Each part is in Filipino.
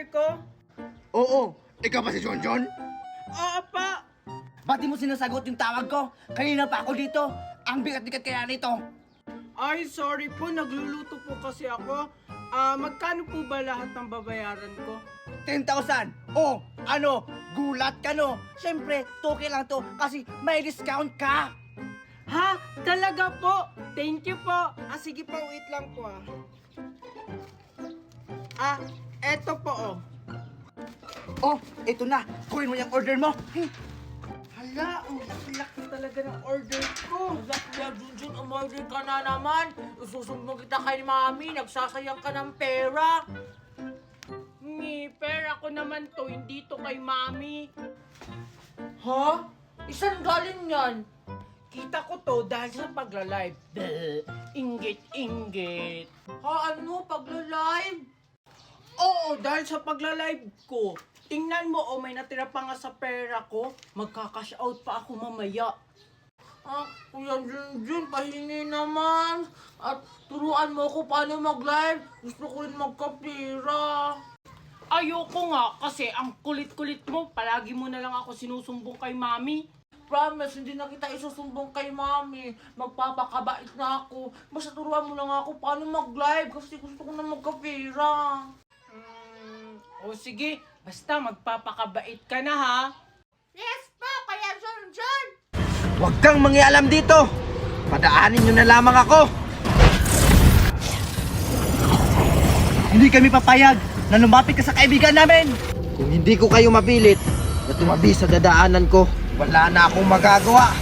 order ko? Oo, ikaw ba si John John? Oo pa. Ba't di mo sinasagot yung tawag ko? Kanina pa ako dito. Ang bigat-bigat kaya nito. Ay, sorry po. Nagluluto po kasi ako. Magkano po ba lahat ng babayaran ko? 10,000. Oh, ano? Gulat ka no? Siyempre, toke lang to kasi may discount ka. Ha? Talaga po? Thank you po. Sige po, wait lang po eto po Oh, ito na. Kunin mo yung order mo. Hala, ang laki talaga ng order ko. Hala, Kuya Junjun, umorder ka na naman. Isusumbong kita kay Mami, nagsasayang ka ng pera. Pera ko naman to, hindi to kay Mami. Ha? Isan galing yan? Kita ko to dahil sa pagla-live. Inggit-inggit. Ha, ano? Pagla-live? Oo, dahil sa pagla-live ko. Tingnan mo, may natira pa nga sa pera ko. Magka-cash out pa ako mamaya. Kuya Junjun, pahingi naman. At turuan mo ko paano mag-live. Gusto ko rin magkapira. Ayoko nga kasi ang kulit-kulit mo. Palagi mo na lang ako sinusumbong kay Mami. Promise, hindi na kita isusumbong kay Mami. Magpapakabait na ako. Basta turuan mo lang ako paano mag-live kasi gusto ko na magkapira. O sige, basta magpapakabait ka na ha. Yes po, Kuya Junjun! Huwag kang mangialam dito. Padaanin nyo na lamang ako. Hindi kami papayag na lumapit ka sa kaibigan namin. Kung hindi ko kayo mapilit na tumabi sa dadaanan ko, wala na akong magagawa.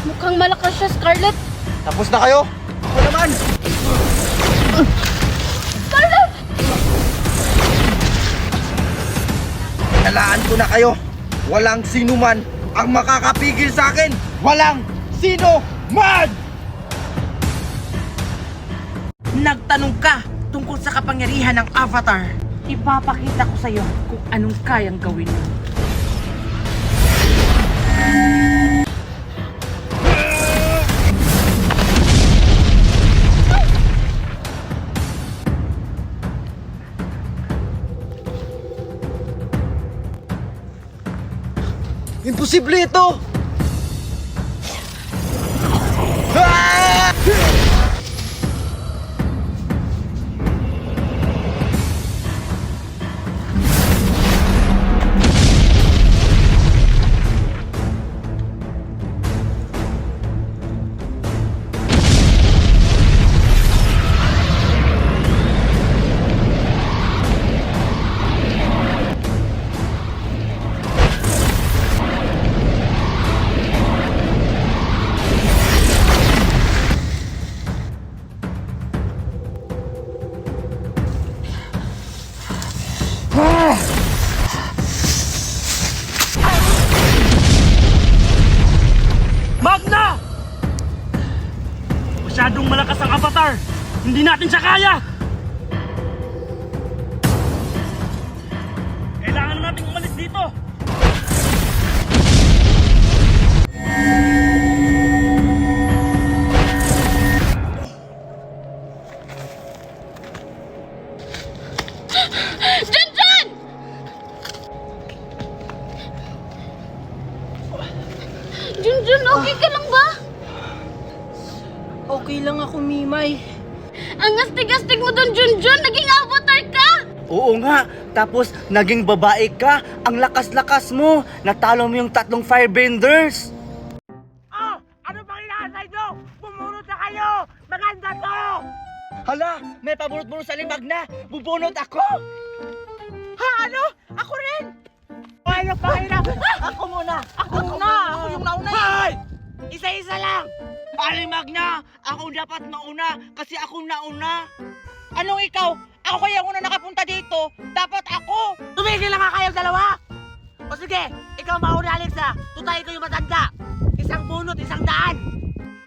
Mukhang malakas siya, Scarlett. Tapos na kayo? Ako naman. Scarlett! Nalaan ko na kayo. Walang sino man ang makakapigil sa akin. Walang sino man! Nagtanong ka tungkol sa kapangyarihan ng Avatar. Ipapakita ko sa'yo kung anong kayang gawin mo. Imposible ito! Ah! Magna! Masyadong malakas ang Avatar! Hindi natin siya kaya! Kailangan na nating umalis dito! Junjun! Junjun, okay ka lang ba? Okay lang ako, Mimay. Ang astig-astig mo doon, Junjun! Naging avatar ka! Oo nga, tapos naging babae ka. Ang lakas-lakas mo. Natalo mo yung 3 firebenders. Ah! Ano pang inaasay nyo? Bumunod na kayo! Maganda to! Hala, may pabunot-bunot sa limbag na. Bubunot ako. Ha? Ano? Ako rin! Ano pang Ako muna! Ako muna! Ako yung nauna! Hoy! Isa-isa lang! Aling Magna, ako dapat mauna kasi ako nauna. Anong ikaw? Ako kaya una nakapunta dito. Dapat ako. Tumigil lang nga kayong dalawa! O sige, ikaw mauna, Alexa. Tutay ko yung matanda. 1 bunot, 100.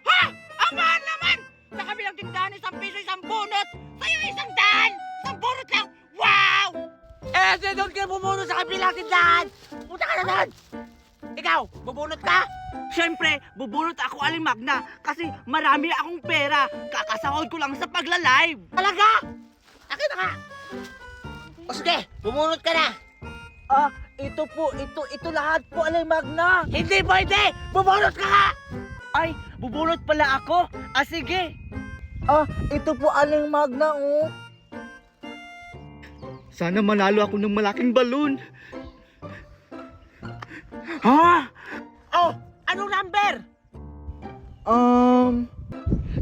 Ha? Ang mahal naman! Sa kabilang tindahan, 1 piso, 1 bunot. Sa'yo 100! 1 bunot lang! Wow! Eh, doon kayo bumunot sa kabilang tindahan! Punta ka na doon! Ikaw, bubunot ka? Siyempre, bubunot ako Aling Magna kasi marami akong pera. Kakasahod ko lang sa pagla-live. Talaga? Akin na nga. O sige, bumunot ka na. Ito lahat po Aling Magna. Hindi pwede! Bumunot ka nga! Ay, bubunot pala ako. Sige. Ito po Aling Magna, oh. Sana manalo ako ng malaking balon. Ha? Oh, anong number?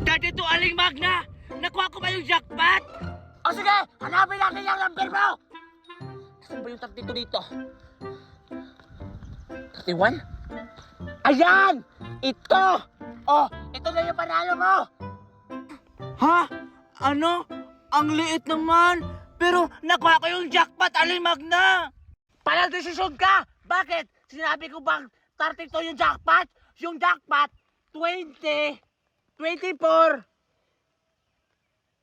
Dati to Aling Magna. Nakuha ko ba yung jackpot? O sige, hanapin natin yung number mo! Saan ba yung 32 dito? 31? Ayan! Ito! Oh, ito na yung panalo mo! Ha? Ano? Ang liit naman. Pero nakuha ko yung jackpot Aling Magna. Palang desisyon ka! Bakit? Sinabi ko bang 32 yung jackpot? Yung jackpot, 20, 24,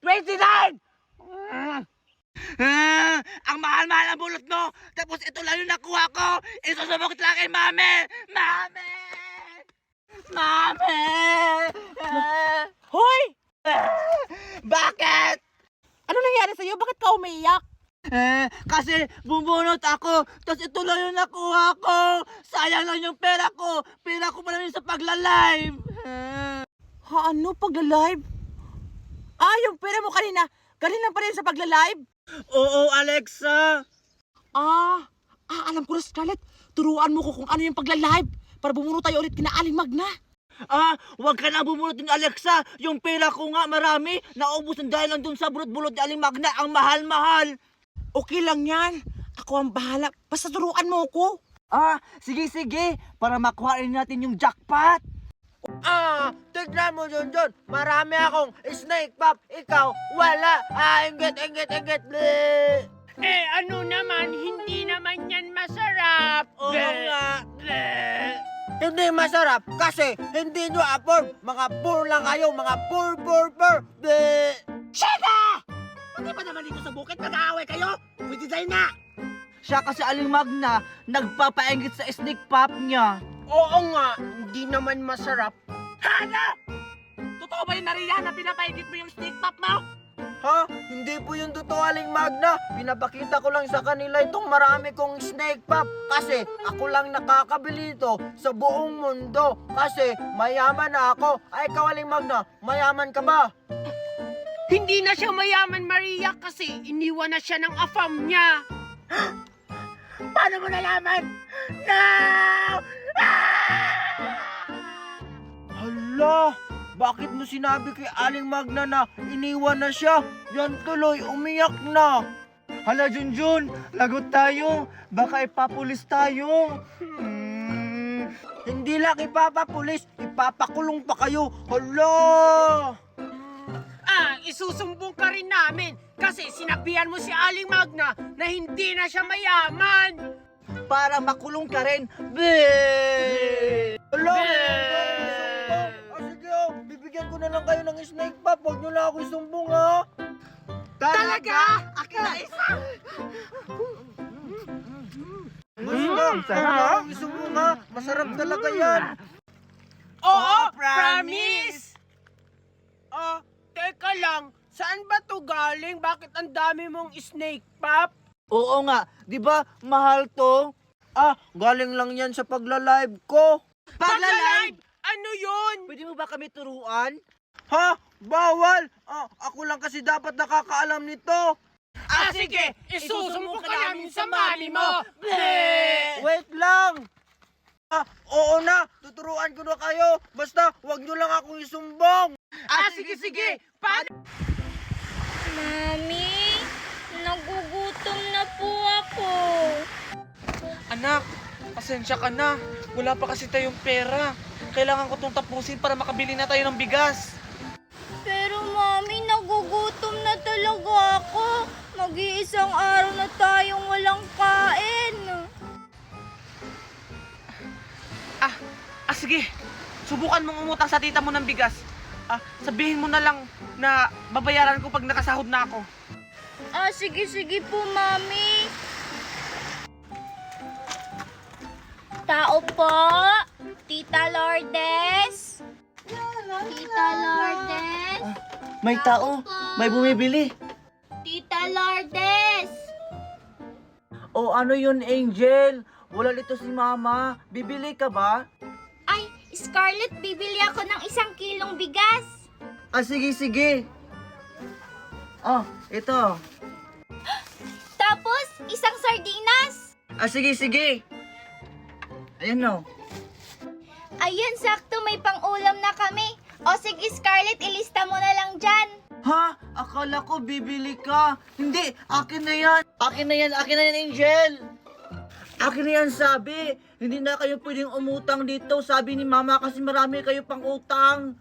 29! Ang mahal-mahal ang bulot mo. Tapos ito lang yung nakuha ko. Isusubok lang kay Mami. Mami! Mami! Hoy! Bakit? Ano nangyari sa'yo? Bakit ka umiiyak? Kasi bubunot ako. Tapos ito lang yung nakuha ko. Sayang lang yung pera ko. Pera ko pa lang yun sa pagla-live. Ha, ano? Pagla-live? Yung pera mo kanina. Kanina pa rin sa pagla-live? Oo, Alexa. Alam ko na, Scarlett. Turuan mo ko kung ano yung pagla-live para bumunot tayo ulit kina Aling Magna. Huwag ka na bumunot din, Alexa. Yung pera ko nga marami. Naubusan dahil lang dun sa bulot-bulot ni Aling Magna. Ang mahal-mahal. Okay lang yan. Ako ang bahala. Basta turuan mo ko. Sige. Para makuha rin natin yung jackpot. Tignan mo John. Marami akong snake pop. Ikaw, wala. Inggit. Bleh. Ano naman, hindi naman yan masarap. Oo nga. Hindi masarap kasi hindi nyo afford. Mga poor lang kayo. Mga poor. Bleh. Hindi ba naman dito sa bukit nag-aaway kayo? Pwede tayo na. Siya kasi Aling Magna, nagpapainggit sa snake pop niya. Oo nga, hindi naman masarap. Ano? Totoo ba yung nariyan na pinapaigit mo yung stick pop mo? Ha? Hindi po yung totoo Aling Magna. Pinapakita ko lang sa kanila itong marami kong snake pop. Kasi ako lang nakakabili ito sa buong mundo. Kasi mayaman na ako. Ay, ikaw Aling Magna, mayaman ka ba? Hindi na siya mayaman, Maria, kasi iniwan na siya ng afam niya. Paano mo nalaman? No! Hala, bakit mo sinabi kay Aling Magna na iniwan na siya? Yan tuloy, umiyak na. Hala Junjun, lagot tayo. Baka ipapulis tayo. Hindi lang ipapapulis, ipapakulong pa kayo. Hala! Isusumbong ka rin namin kasi sinabihan mo si Aling Magna na hindi na siya mayaman. Para makulong ka rin. Bleh! Hala! Bleh! Sige, bibigyan ko na lang kayo ng snake pop. Huwag nyo lang ako isumbong, ha? Talaga? Akin na isa! Sarap isumbong, ha? Masarap talaga yan. Oo, promise! Teka lang, saan ba to galing? Bakit ang dami mong snake pop? Oo nga, di ba mahal to? Galing lang yan sa pagla-live ko. Pagla-live? Ano yun? Pwede mo ba kami turuan? Ha? Bawal! Ako lang kasi dapat nakakaalam nito. Sige, isusumbong ka namin sa mami mo. Bleh! Wait lang! Oo na, tuturuan ko na kayo. Basta, wag nyo lang akong isumbong. Sige. Paano? Mami, nagugutom na po ako. Anak, pasensya ka na. Wala pa kasi tayong pera. Kailangan ko itong tapusin para makabili na tayo ng bigas. Pero Mami, nagugutom na talaga ako. Mag-iisang araw na tayong walang kain. Sige. Subukan mong umutang sa tita mo ng bigas. Sabihin mo na lang na babayaran ko pag nakasahod na ako. Sige po, Mami. Tao po. Tita Lourdes? Tita Lourdes? May tao, may bumibili. Tita Lourdes! O ano yun, Angel? Wala dito si Mama. Bibili ka ba? Ay, Scarlett, bibili ako ng 1 kilong bigas. Ah, sige, sige. Oh, ito. Tapos, 1 sardinas. Ah, sige, sige. Ayan o. Ayun, sakto may pang-ulam na kami. O sige, Scarlett, ilista mo na lang dyan. Ha? Akala ko bibili ka. Hindi, akin na yan. Akin na yan, Angel. Akin na yan, sabi. Hindi na kayo pwedeng umutang dito. Sabi ni Mama kasi marami kayo pang utang.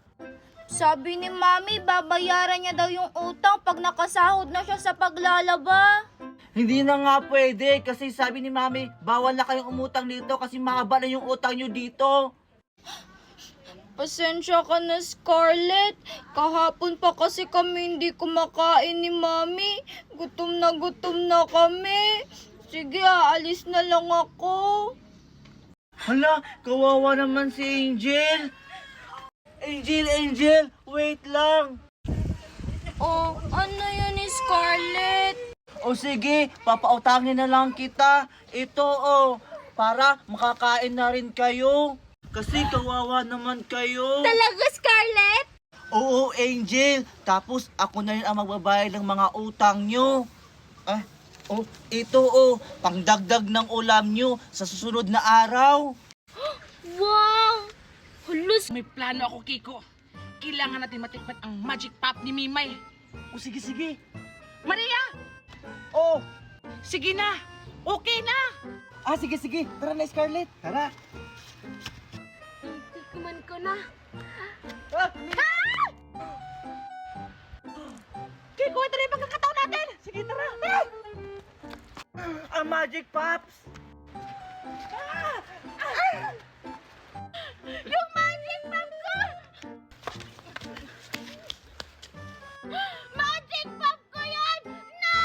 Sabi ni Mami, babayaran niya daw yung utang pag nakasahod na siya sa paglalaba. Hindi na nga pwede kasi sabi ni Mami, bawal na kayong umutang dito kasi mahaba na yung utang nyo dito. Pasensya ka na, Scarlett. Kahapon pa kasi kami hindi kumakain ni Mami. Gutom na kami. Sige, aalis na lang ako. Hala, kawawa naman si Angel. Angel, wait lang. Oh, ano yun ni Scarlett? O sige, papautangin na lang kita. Ito para makakain na rin kayo. Kasi kawawa naman kayo. Talaga, Scarlett? Oo, Angel. Tapos ako na rin ang magbabayad ng mga utang nyo. Ito pangdagdag ng ulam nyo sa susunod na araw. Wow! Hulus! May plano ako, Kiko. Kailangan natin matikman ang magic pop ni Mimay. O sige. Maria! Oh, Sige na! Okay na! sige. Tara na, Scarlett. Tara. Tikman ko na. Kiko, ito na yung pagkakataon natin! Sige, tara! Ang Magic Pops. Yung magic pop ko! Magic pop ko yan! No!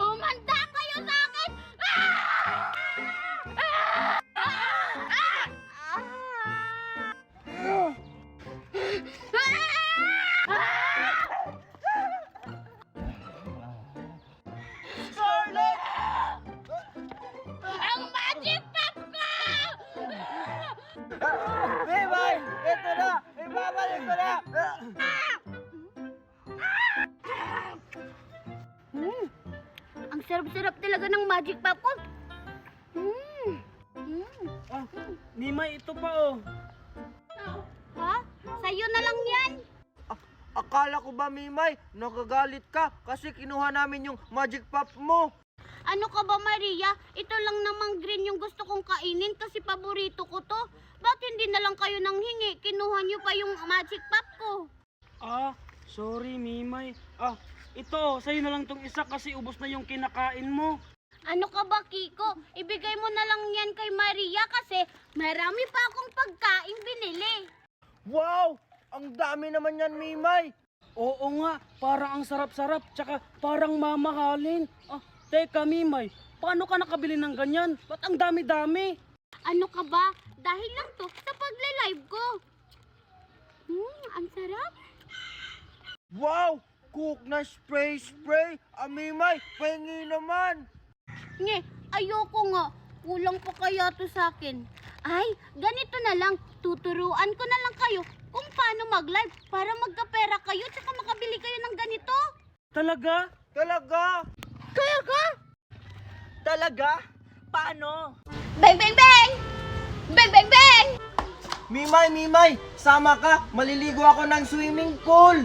Umanda kayo sa akin! Ang magic pop ko! Bimay! Ito na! Ibabalik ko na! Ang sarap-sarap talaga ng magic pop ko. Mimay, ito pa Ha? Sa'yo na lang yan? Akala ko ba, Mimay, nagagalit ka kasi kinuha namin yung Magic Pop mo. Ano ka ba, Maria? Ito lang namang green yung gusto kong kainin kasi paborito ko to. Ba't hindi na lang kayo nang hingi? Kinuha niyo pa yung magic pop ko. Sorry, Mimay. Ito, sa'yo na lang tong isa kasi ubos na yung kinakain mo. Ano ka ba, Kiko? Ibigay mo na lang yan kay Maria kasi marami pa akong pagkain binili. Wow! Ang dami naman yan, Mimay. Oo nga, parang ang sarap-sarap, tsaka parang mamahalin. Teka, Mimay, paano ka nakabili ng ganyan? Ba't ang dami-dami? Ano ka ba? Dahil lang to sa pagle-live ko. Ang sarap. Wow! Cook na spray! Mimay, pahingi naman. Nye, ayoko nga. Kulang pa kaya to sa akin. Ay, ganito na lang. Tuturuan ko na lang kayo kung paano mag-live para magkapera kayo tsaka makabili kayo ng ganito. Talaga? Talaga? Paano? Bang, bang, bang! Bang, bang, bang! Mimay, sama ka. Maliligo ako ng swimming pool.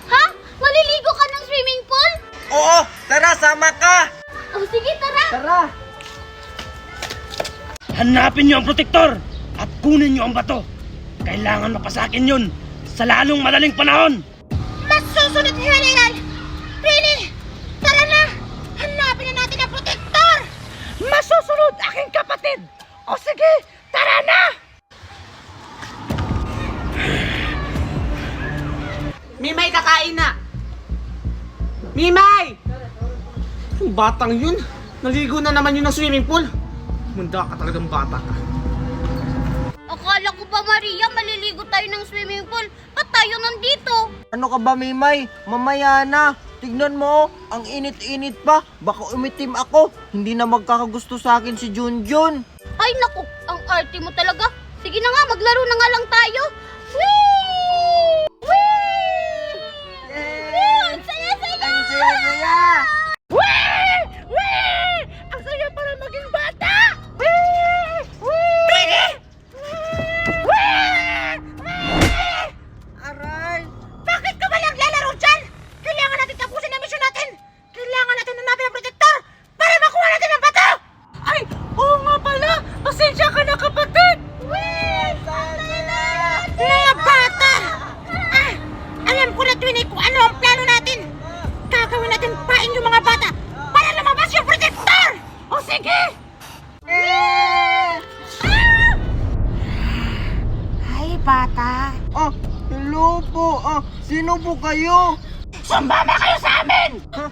Ha? Maliligo ka ng swimming pool? Oo, tara, sama ka. O sige, tara! Tara. Hanapin niyo ang protektor at kunin niyo ang bato. Kailangan mapasakin yun sa lalong madaling panahon. Masusunod, General! Rini! Tara na! Hanapin na natin ang protektor! Masusunod, aking kapatid! O sige, tara na! Mimay, kakain na! Mimay! Batang yun, Naligo na naman yun ng swimming pool. Munda ka talagang bata ka. Akala ko ba, Maria, maliligo tayo ng swimming pool? Ba't tayo nandito? Ano ka ba, Mimay? Mamaya na. Tignan mo, ang init-init pa. Baka umitim ako. Hindi na magkakagusto sa akin si Junjun. Ay naku, ang arte mo talaga. Sige na nga, maglaro na nga lang tayo. Whee! Whee! Whee! Ang saya-saya! Ang saya-saya! Wee! Wee! Ang saya para maging bata! Wee! Wee! Wee! Wee! Aray! Bakit ka ba naglalaro dyan? Kailangan natin tapusin ang misyon natin! Kailangan natin hanapin ang protector para makuha natin ang bato! Ay, oo nga pala! Pasensya ka na, kapatid! Mga bata! Alam ko na, Twinnie, kung ano ang plano natin! Gagawin natin pain yung mga bata para lumabas yung protector! O sige! Hi, bata! Ah, hello po. Ah, sino po kayo? Sumama kayo sa amin! Ha?